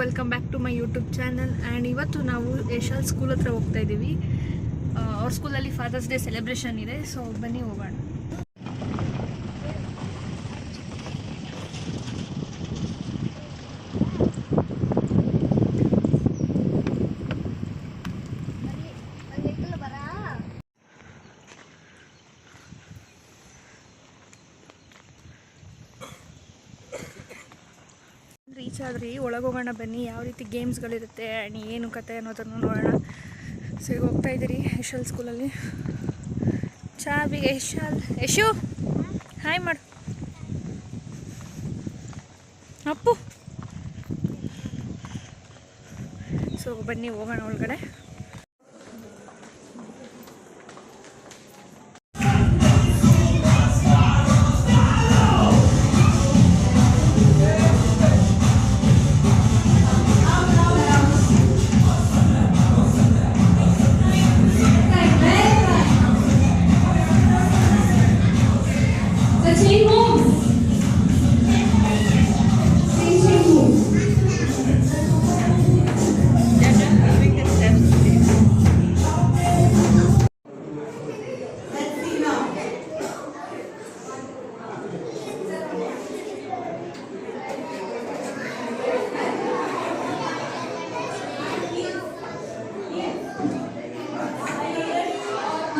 Welcome back to my YouTube channel. And ಇವತ್ತು ನಾವು Yashal school ಹತ್ರ ಹೋಗ್ತಾ ಇದ್ದೀವಿ. ಅವ್ರ ಸ್ಕೂಲಲ್ಲಿ ಫಾದರ್ಸ್ ಡೇ ಸೆಲೆಬ್ರೇಷನ್ ಇದೆ. ಸೊ ಬನ್ನಿ ಹೋಗೋಣ. ರೀಚ್ ಆದ್ರಿ, ಒಳಗೋಗೋಣ ಬನ್ನಿ. ಯಾವ ರೀತಿ ಗೇಮ್ಸ್ಗಳಿರುತ್ತೆ ಆ್ಯಂಡ್ ಏನು ಕತೆ ಅನ್ನೋದನ್ನು ನೋಡೋಣ. ಸೊ ಈಗ ಹೋಗ್ತಾ ಇದ್ದೀರಿ ಯಶಾಲ್ ಸ್ಕೂಲಲ್ಲಿ. ಚಾವಿ ಯಶಾಲ್, ಯಶು ಹಾಯ್ ಮಾಡು. ಅಪ್ಪು. ಸೊ ಬನ್ನಿ ಹೋಗೋಣ ಒಳಗಡೆ.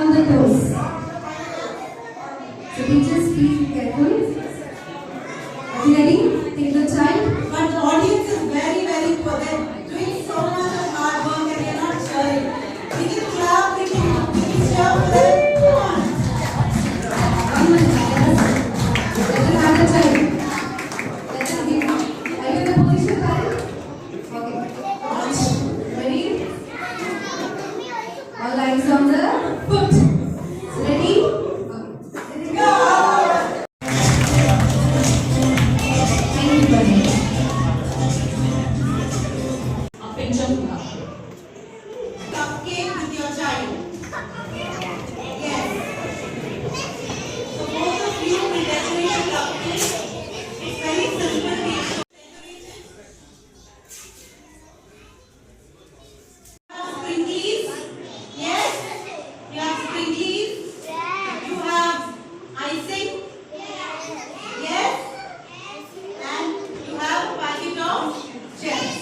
On the toes. So teachers, please be careful. Are you ready? Take the child. But the audience is very, very poor. They're doing so much of hard work and they're not sharing. We can clap, we can cheer for them. Come on. Let them have the child. Let them give. Are you in the position, child? Okay. Ready? All eyes on the foot. Ready? Go! Thank you, buddy. A pinch of cupcake with your child. Yes. So both of you will decorate a cupcake. It's very simple. Sprinklies. Yes. You have sprinklies. You have icing. Yes. And you have a packet of gems.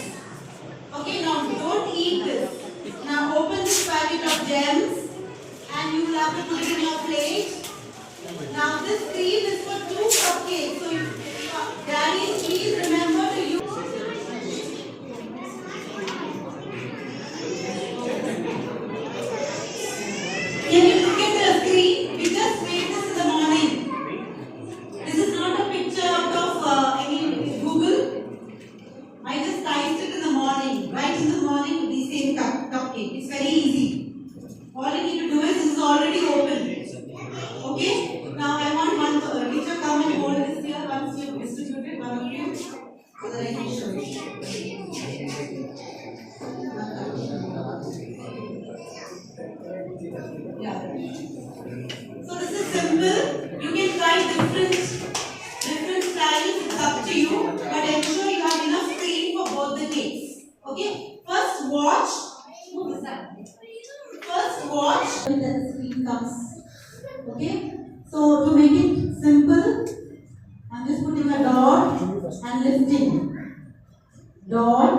Okay, now don't eat this. Now open this packet of gems and you will have to put it in your plate. Now this cream is for 2 cupcakes. So you, Daddy, please remember to use. Can you look at the screen? We just made this in the morning. This is not a picture out of any Google. I just typed it in the morning. Right in the morning with the same cupcake. It's very easy. All you need to do is this is already open. Okay? Now I want one teacher come and hold this here once you have distributed one of you so that I can show you. Yeah. So this is simple. You can try different styles. It's up to you. But ensure you have enough cream for both the cakes. Okay. First watch. First watch when the screen comes. Okay. So to make it simple, I'm just putting a dot and lifting. Dot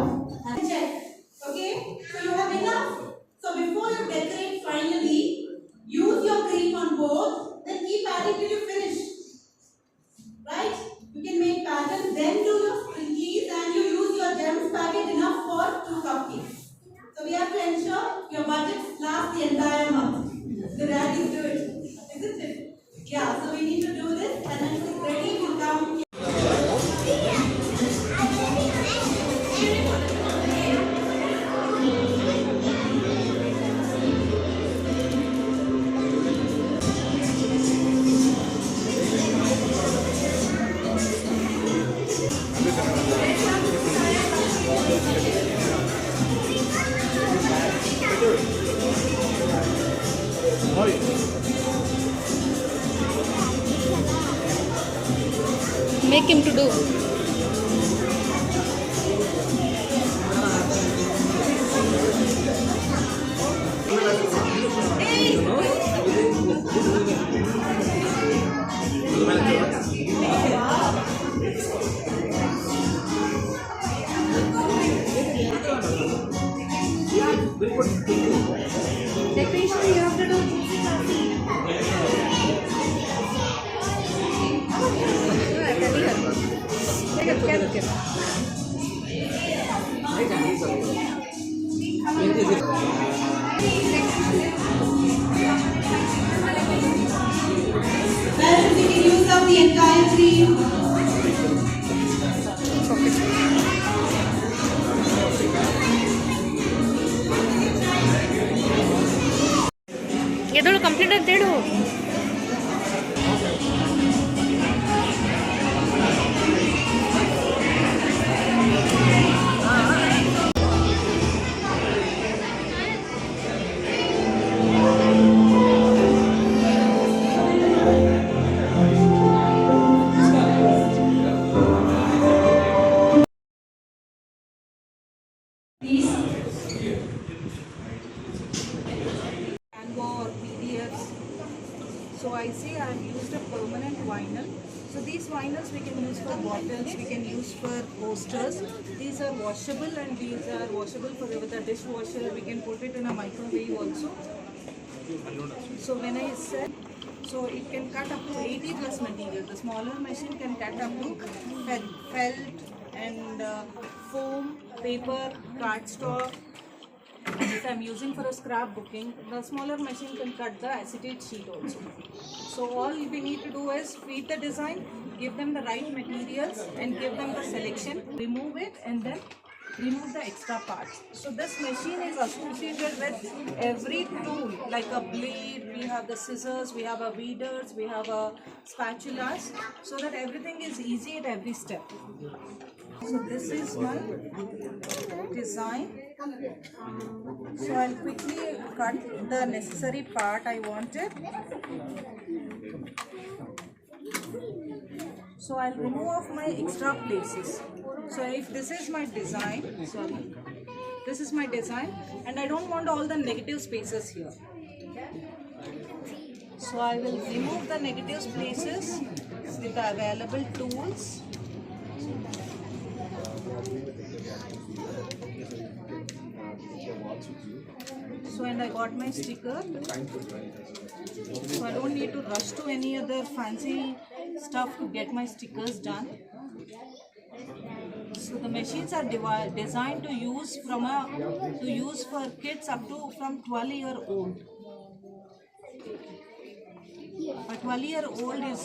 and check. Okay. So you have enough. So before you decorate finally, use your cream on both. Then keep adding till you finish. Right? You can make patterns, then do your sprinklies and you use your gems packet enough for 2 cupcakes. So we have to ensure your budget lasts the entire month. The daddies do it. Isn't it? Yeah, so we need to do this and then it's ready to come. Make him to do. Parents, you can use up the entire cream. ಎದಳು complete ಅಂತ ಹೇಳು. Please. Canva or PDFs. So I say I have used a permanent vinyl. So these vinyls we can use for bottles, we can use for posters. These are washable and these are washable for with a dishwasher. We can put it in a microwave also. So when I said, so it can cut up to 80 plus material. The smaller machine can cut up to felt and foam, paper, cardstock. If I'm using for a scrapbooking, the smaller machine can cut the acetate sheet also. So all we need to do is feed the design, give them the right materials and give them the selection, remove it and then remove the extra parts. So this machine is associated with every tool like a blade, we have the scissors, we have a weeders, we have a spatulas, so that everything is easy at every step. So this is my design. So I'll quickly cut the necessary part I wanted. So I'll remove off my extra places. So if this is my design, this is my design and I don't want all the negative spaces here. So I will remove the negative places with the available tools. So and I got my sticker. So I don't need to rush to any other fancy stuff to get my stickers done. So the machines are designed to use for kids up to from 12-year-old. A 12-year-old is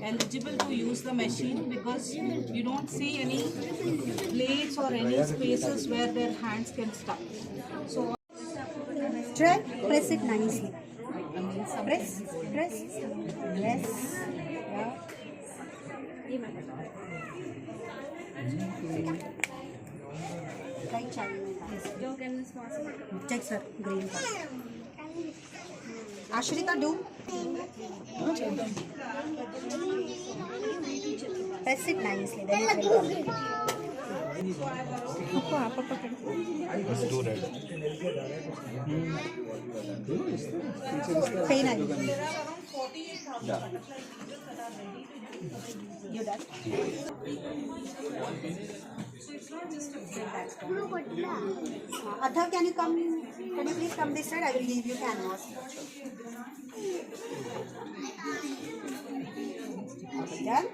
eligible to use the machine because you don't see any plates or any spaces where their hands can stuck. So Try, press it nicely. Press, press, yes. Right child. Check sir, green part. Ashrita, do. Press it nicely. Then it will come. Pain again. there are around 48,000 butterfly leaders that are ready to use. You done? So it's not just a flat. Adhav, can you please come this side? I will give you canvas. Done?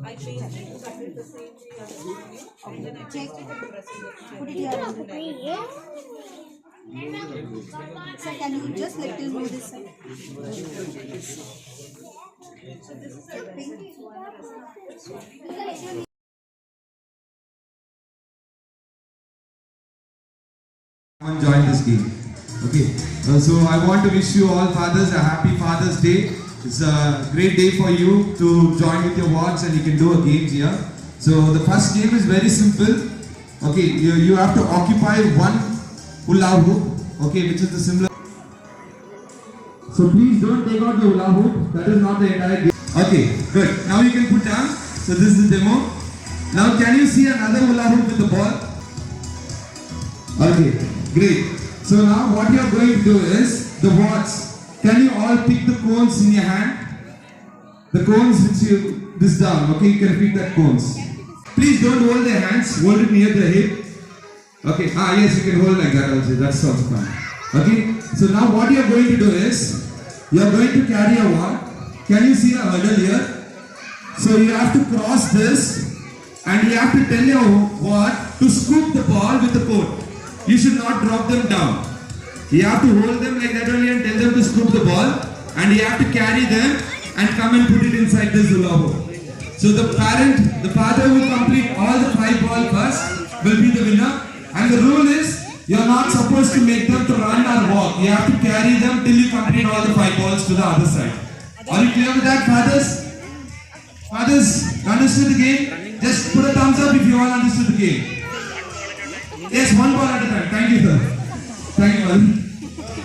I painted it, cut it the same way as and then I Check. pasted it and pressed it. Put it here. Sir, can you just little move this side? So this is a Pink. Come join this game. Okay, so I want to wish you all fathers a happy Father's Day. It's a great day for you to join with your watch and you can do a games here. So the first game is very simple. Okay, you have to occupy one hula hoop. Okay, which is the similar. So please don't take out the hula hoop. That is not the entire game. Okay, good. Now you can put down. So this is the demo. Now can you see another hula hoop with the ball? Okay, great. So now what you are going to do is the watch. Can you all pick the cones in your hand? The cones which you this down. Okay, you can pick that cones. Please don't hold their hands. Hold it near the hip. Okay. Yes, you can hold like that also. That's also fine. Okay. So now what you are going to do is You are going to carry a what? Can you see a hurdle here? So you have to cross this and you have to tell your what to scoop the ball with the court. You should not drop them down. You have to hold them like that only and tell them to scoop the ball, and you have to carry them and come and put it inside this hula hoop. So the father who complete all the 5 balls first will be the winner. And the rule is you are not supposed to make them to run or walk. You have to carry them till you complete all the 5 balls to the other side. Are you clear with that, fathers? Fathers, understood the game? Just put a thumbs up if you all understood the game. Yes, 1 ball at a time. Thank you, sir. Thank you, Madam.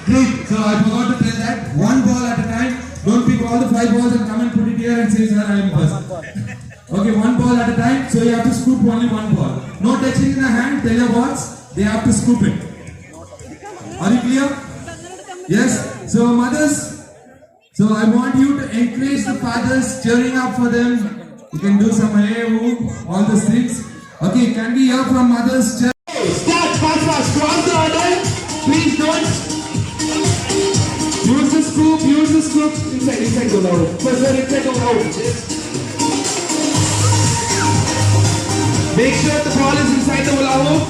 Great. So I forgot to tell that. 1 ball at a time. Don't pick all the 5 balls and come and put it here and say, sir, I am first. Okay, 1 ball at a time. So you have to scoop only 1 ball. No touching in the hand. Tell your boys they have to scoop it. Are you clear? Yes. So mothers, so I want you to encourage the fathers, cheering up for them. You can do some hey, all those things. Okay, can we hear from mothers? Start fast. Cross the hurdle. Please don't. Use the scoop. Inside go loud. First, inside go loud. Make sure the ball is inside the hula hoop.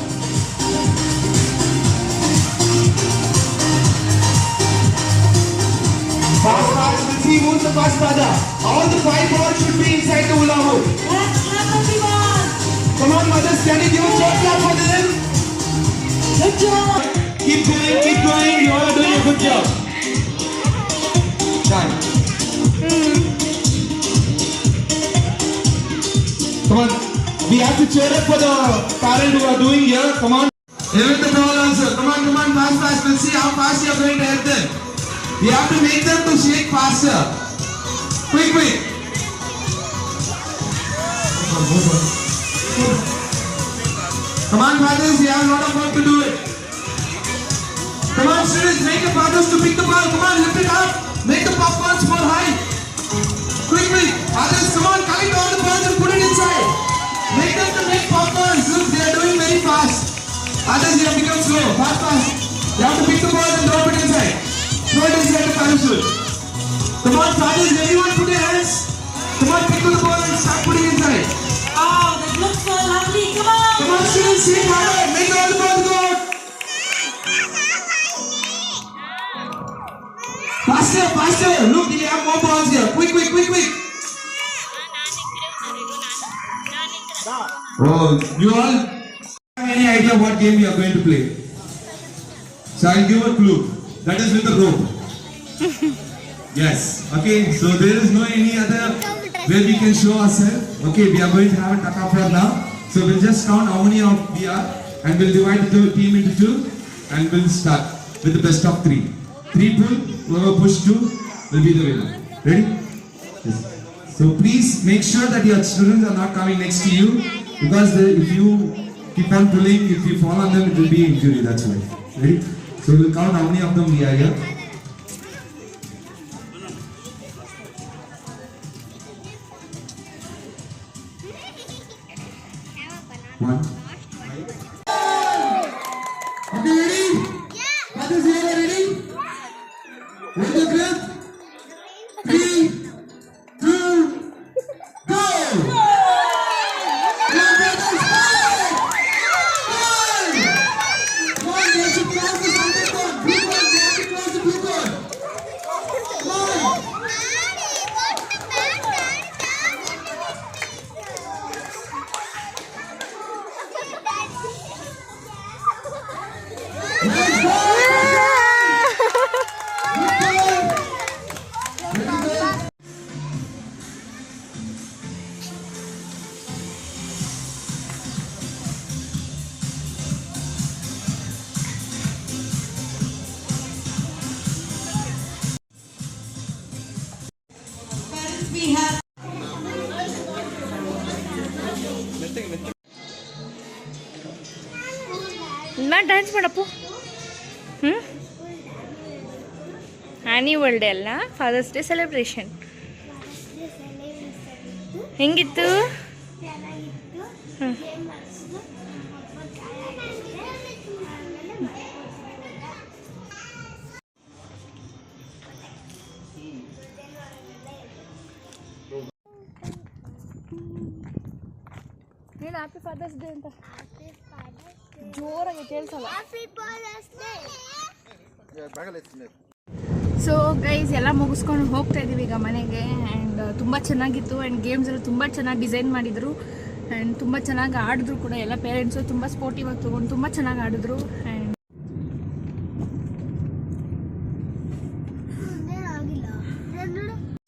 Fast. Let's see who's the fast father. All the 5 balls should be inside the hula hoop. Come on, mothers, can you give a short clap for them? Good job. Keep going. You all are doing a good job. Done. Come on. We have to cheer up for the parent who are doing here. Come on. Even the ball also. Come on, fast. Let's see how fast you are going to help them. We have to make them to shake faster. Quick. Come on, fathers, you have a lot of work to do it. Come on, students, make the fathers to pick the ball. Come on, lift it up. Make the popcorns more high. Quick. Fathers, come on, collect all the balls and put it inside. Make them to make popcorns. Look, they are doing very fast. Others, you have become slow. Fast. You have to pick the ball and drop it inside. Throw it inside the parachute. Come on, fathers, everyone put your hands. Come on, pick the ball and start putting inside. Wow, that looks so lovely. Come on. Come on, students, see harder. Make all the balls go out. Faster. Look, we have more balls here. Quick. Oh, you all have any idea what game we are going to play? So I'll give a clue. That is with the rope. Yes. Okay. So there is no any other way we can show ourselves. Okay. We are going to have a taka now. So we'll just count how many of we are, and we'll divide the team into 2, and we'll start with the best of 3. 3 pull. Whoever push 2 will be the winner. Ready? Yes. So please make sure that your students are not coming next to you, because if you keep on pulling, if you fall on them, it will be injury. That's why. Ready? So we'll count how many of them we are here. One. Okay, ready? Yeah. Others here are ready? Hold the grip. 3, 2, go! We have dance ಮಾಡಪ್ಪು. Annual day ಅಲ್ಲ, father's day celebration. ಹೆಂಗಿತ್ತು? ಏನು happy fathers day ಅಂತ ಜೋರಾಗಿ ಕೇಳಿಸಲ್ಲ. So guys ಎಲ್ಲ ಮುಗಿಸ್ಕೊಂಡು ಹೋಗ್ತಾ ಇದ್ದೀವಿ ಈಗ ಮನೆಗೆ. ಆ್ಯಂಡ್ ತುಂಬ ಚೆನ್ನಾಗಿತ್ತು. ಆ್ಯಂಡ್ ಗೇಮ್ಸ್ ಎಲ್ಲ ತುಂಬ ಚೆನ್ನಾಗಿ ಡಿಸೈನ್ ಮಾಡಿದರು. ಆ್ಯಂಡ್ ತುಂಬ ಚೆನ್ನಾಗಿ ಆಡಿದ್ರು ಕೂಡ. ಎಲ್ಲ ಪೇರೆಂಟ್ಸು ತುಂಬ ಸ್ಪೋರ್ಟಿವ್ ಆಗಿ ತೊಗೊಂಡು ತುಂಬ ಚೆನ್ನಾಗಿ ಆಡಿದ್ರು. ಆ್ಯಂಡ್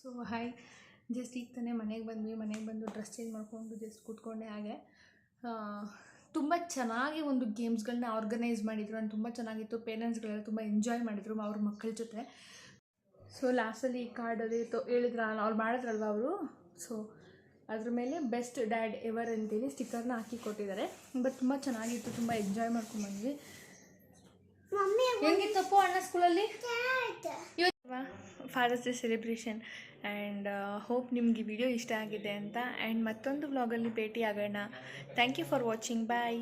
ಸೊ ಹಾಯ್, ಜಸ್ಟ್ ಈಗ ತಾನೇ ಮನೆಗೆ ಬಂದು ಡ್ರೆಸ್ ಚೇಂಜ್ ಮಾಡಿಕೊಂಡು ಜಸ್ಟ್ ಕೂತ್ಕೊಂಡೆ. ಹಾಗೆ ತುಂಬ ಚೆನ್ನಾಗಿ ಒಂದು ಗೇಮ್ಸ್ಗಳನ್ನ ಆರ್ಗನೈಸ್ ಮಾಡಿದರು. ಆ್ಯಂಡ್ ತುಂಬ ಚೆನ್ನಾಗಿತ್ತು. ಪೇರೆಂಟ್ಸ್ಗಳೆಲ್ಲ ತುಂಬ ಎಂಜಾಯ್ ಮಾಡಿದರು ಅವ್ರ ಮಕ್ಕಳ ಜೊತೆ. ಸೊ ಲಾಸ್ಟಲ್ಲಿ ಈ ಕಾರ್ಡಲ್ಲಿ ಹೇಳಿದ್ರಲ್ಲ ಅವ್ರು ಮಾಡಿದ್ರಲ್ವ ಅವರು. ಸೊ ಅದ್ರ ಮೇಲೆ ಬೆಸ್ಟ್ ಡ್ಯಾಡ್ ಎವರ್ ಅಂತೇಳಿ ಸ್ಟಿಕ್ಕರ್ನ ಹಾಕಿ ಕೊಟ್ಟಿದ್ದಾರೆ. ಬಟ್ ತುಂಬ ಚೆನ್ನಾಗಿತ್ತು. ತುಂಬ ಎಂಜಾಯ್ ಮಾಡ್ಕೊಂಡ್ಬಂದ್ವಿ. ಹೆಂಗಿತ್ತಪ್ಪು ಅಣ್ಣ ಸ್ಕೂಲಲ್ಲಿ ಇವತ್ತು father's day celebration. And hope ನಿಮ್ಗೆ ಈ ವಿಡಿಯೋ ಇಷ್ಟ ಆಗಿದೆ ಅಂತ. ಆ್ಯಂಡ್ ಮತ್ತೊಂದು ವ್ಲಾಗಲ್ಲಿ ಭೇಟಿ ಆಗೋಣ. Thank you for watching. Bye.